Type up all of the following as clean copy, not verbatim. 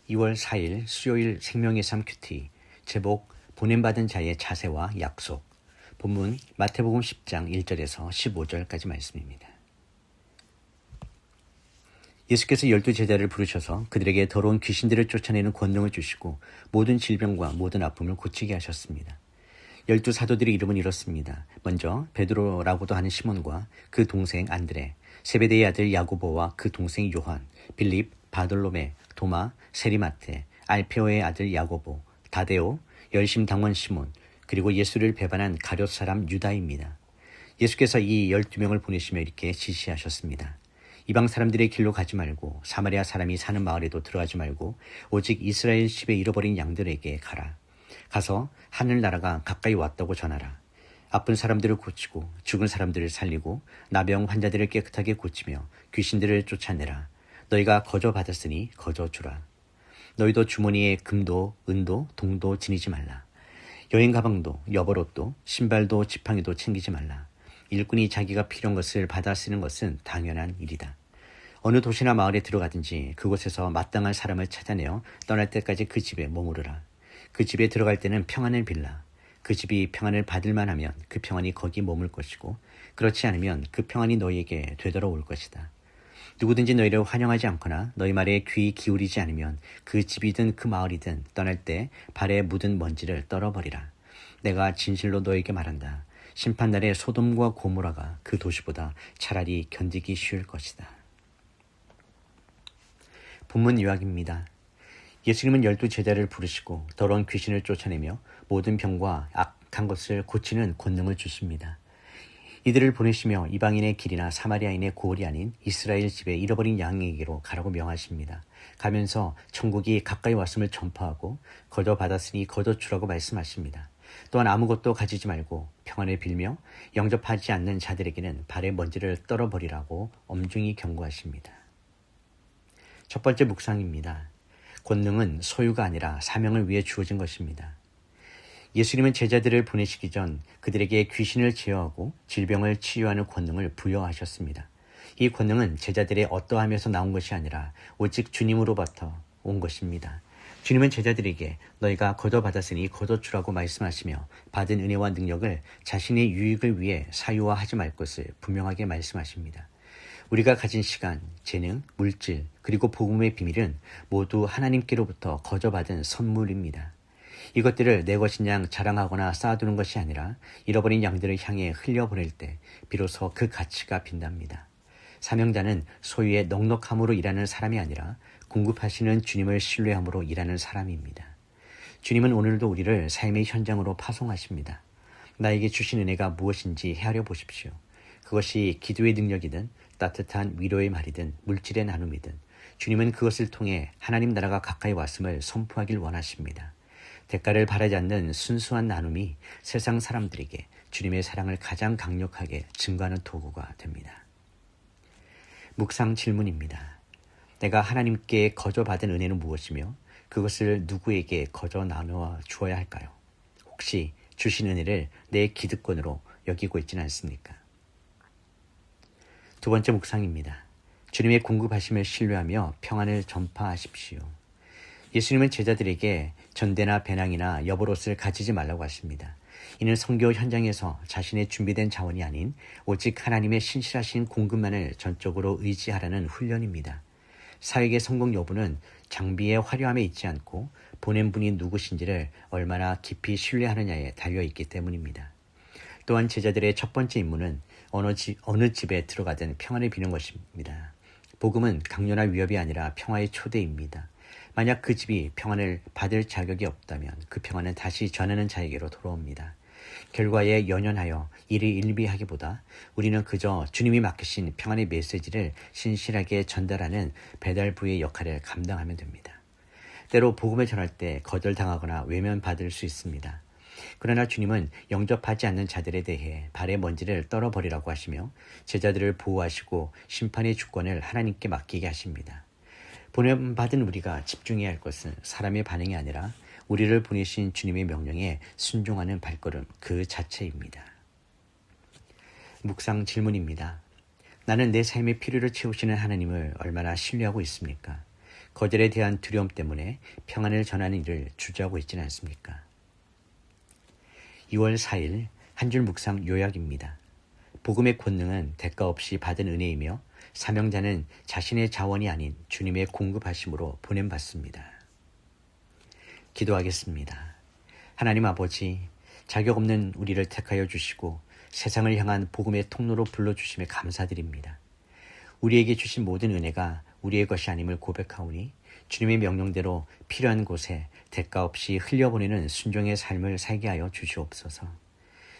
2월 4일 수요일 생명의 삶 큐티 제목 보냄받은 자의 자세와 약속. 본문 마태복음 10장 1절에서 15절까지 말씀입니다. 예수께서 12제자를 부르셔서 그들에게 더러운 귀신들을 쫓아내는 권능을 주시고 모든 질병과 모든 아픔을 고치게 하셨습니다. 12사도들의 이름은 이렇습니다. 먼저 베드로라고도 하는 시몬과 그 동생 안드레, 세베대의 아들 야고보와 그 동생 요한, 빌립, 바돌로메, 도마, 세리마테, 알페오의 아들 야고보, 다데오, 열심당원 시몬, 그리고 예수를 배반한 가룟 사람 유다입니다. 예수께서 이 12명을 보내시며 이렇게 지시하셨습니다. 이방 사람들의 길로 가지 말고 사마리아 사람이 사는 마을에도 들어가지 말고 오직 이스라엘 집에 잃어버린 양들에게 가라. 가서 하늘나라가 가까이 왔다고 전하라. 아픈 사람들을 고치고 죽은 사람들을 살리고 나병 환자들을 깨끗하게 고치며 귀신들을 쫓아내라. 너희가 거저 받았으니 거저 주라. 너희도 주머니에 금도 은도 동도 지니지 말라. 여행 가방도 여벌옷도 신발도 지팡이도 챙기지 말라. 일꾼이 자기가 필요한 것을 받아 쓰는 것은 당연한 일이다. 어느 도시나 마을에 들어가든지 그곳에서 마땅한 사람을 찾아내어 떠날 때까지 그 집에 머무르라. 그 집에 들어갈 때는 평안을 빌라. 그 집이 평안을 받을만 하면 그 평안이 거기 머물 것이고 그렇지 않으면 그 평안이 너희에게 되돌아올 것이다. 누구든지 너희를 환영하지 않거나 너희 말에 귀 기울이지 않으면 그 집이든 그 마을이든 떠날 때 발에 묻은 먼지를 떨어버리라. 내가 진실로 너희에게 말한다. 심판날에 소돔과 고모라가 그 도시보다 차라리 견디기 쉬울 것이다. 본문 요약입니다. 예수님은 12제자를 부르시고 더러운 귀신을 쫓아내며 모든 병과 악한 것을 고치는 권능을 주십니다. 이들을 보내시며 이방인의 길이나 사마리아인의 고을이 아닌 이스라엘 집에 잃어버린 양에게로 가라고 명하십니다. 가면서 천국이 가까이 왔음을 전파하고 거저 받았으니 거저 주라고 말씀하십니다. 또한 아무것도 가지지 말고 평안을 빌며 영접하지 않는 자들에게는 발의 먼지를 떨어버리라고 엄중히 경고하십니다. 첫 번째 묵상입니다. 권능은 소유가 아니라 사명을 위해 주어진 것입니다. 예수님은 제자들을 보내시기 전 그들에게 귀신을 제어하고 질병을 치유하는 권능을 부여하셨습니다. 이 권능은 제자들의 어떠함에서 나온 것이 아니라 오직 주님으로부터 온 것입니다. 주님은 제자들에게 너희가 거둬받았으니 거둬주라고 말씀하시며 받은 은혜와 능력을 자신의 유익을 위해 사유화하지 말 것을 분명하게 말씀하십니다. 우리가 가진 시간, 재능, 물질, 그리고 복음의 비밀은 모두 하나님께로부터 거저받은 선물입니다. 이것들을 내 것인 양 자랑하거나 쌓아두는 것이 아니라 잃어버린 양들을 향해 흘려보낼 때 비로소 그 가치가 빛납니다. 사명자는 소유의 넉넉함으로 일하는 사람이 아니라 공급하시는 주님을 신뢰함으로 일하는 사람입니다. 주님은 오늘도 우리를 삶의 현장으로 파송하십니다. 나에게 주신 은혜가 무엇인지 헤아려 보십시오. 그것이 기도의 능력이든 따뜻한 위로의 말이든 물질의 나눔이든 주님은 그것을 통해 하나님 나라가 가까이 왔음을 선포하길 원하십니다. 대가를 바라지 않는 순수한 나눔이 세상 사람들에게 주님의 사랑을 가장 강력하게 증거하는 도구가 됩니다. 묵상 질문입니다. 내가 하나님께 거저 받은 은혜는 무엇이며 그것을 누구에게 거저 나누어 주어야 할까요? 혹시 주신 은혜를 내 기득권으로 여기고 있지는 않습니까? 두 번째 묵상입니다. 주님의 공급하심을 신뢰하며 평안을 전파하십시오. 예수님은 제자들에게 전대나 배낭이나 여벌옷을 가지지 말라고 하십니다. 이는 선교 현장에서 자신의 준비된 자원이 아닌 오직 하나님의 신실하신 공급만을 전적으로 의지하라는 훈련입니다. 사역의 성공 여부는 장비의 화려함에 있지 않고 보낸 분이 누구신지를 얼마나 깊이 신뢰하느냐에 달려있기 때문입니다. 또한 제자들의 첫 번째 임무는 어느 집에 들어가든 평안을 비는 것입니다. 복음은 강요나 위협이 아니라 평화의 초대입니다. 만약 그 집이 평안을 받을 자격이 없다면 그 평안은 다시 전하는 자에게로 돌아옵니다. 결과에 연연하여 이를 일비하기보다 우리는 그저 주님이 맡기신 평안의 메시지를 신실하게 전달하는 배달부의 역할을 감당하면 됩니다. 때로 복음을 전할 때 거절당하거나 외면받을 수 있습니다. 그러나 주님은 영접하지 않는 자들에 대해 발의 먼지를 떨어버리라고 하시며 제자들을 보호하시고 심판의 주권을 하나님께 맡기게 하십니다. 보냄받은 우리가 집중해야 할 것은 사람의 반응이 아니라 우리를 보내신 주님의 명령에 순종하는 발걸음 그 자체입니다. 묵상 질문입니다. 나는 내 삶의 필요를 채우시는 하나님을 얼마나 신뢰하고 있습니까? 거절에 대한 두려움 때문에 평안을 전하는 일을 주저하고 있지는 않습니까? 2월 4일 한 줄 묵상 요약입니다. 복음의 권능은 대가 없이 받은 은혜이며 사명자는 자신의 자원이 아닌 주님의 공급하심으로 보냄받습니다. 기도하겠습니다. 하나님 아버지, 자격 없는 우리를 택하여 주시고 세상을 향한 복음의 통로로 불러주심에 감사드립니다. 우리에게 주신 모든 은혜가 우리의 것이 아님을 고백하오니 주님의 명령대로 필요한 곳에 대가 없이 흘려보내는 순종의 삶을 살게 하여 주시옵소서.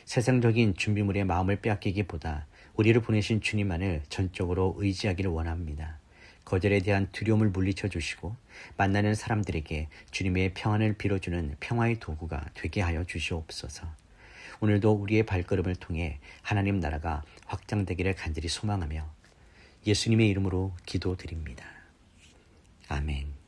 세상적인 준비물에 마음을 빼앗기기보다 우리를 보내신 주님만을 전적으로 의지하기를 원합니다. 거절에 대한 두려움을 물리쳐 주시고 만나는 사람들에게 주님의 평안을 빌어주는 평화의 도구가 되게 하여 주시옵소서. 오늘도 우리의 발걸음을 통해 하나님 나라가 확장되기를 간절히 소망하며 예수님의 이름으로 기도드립니다. 아멘.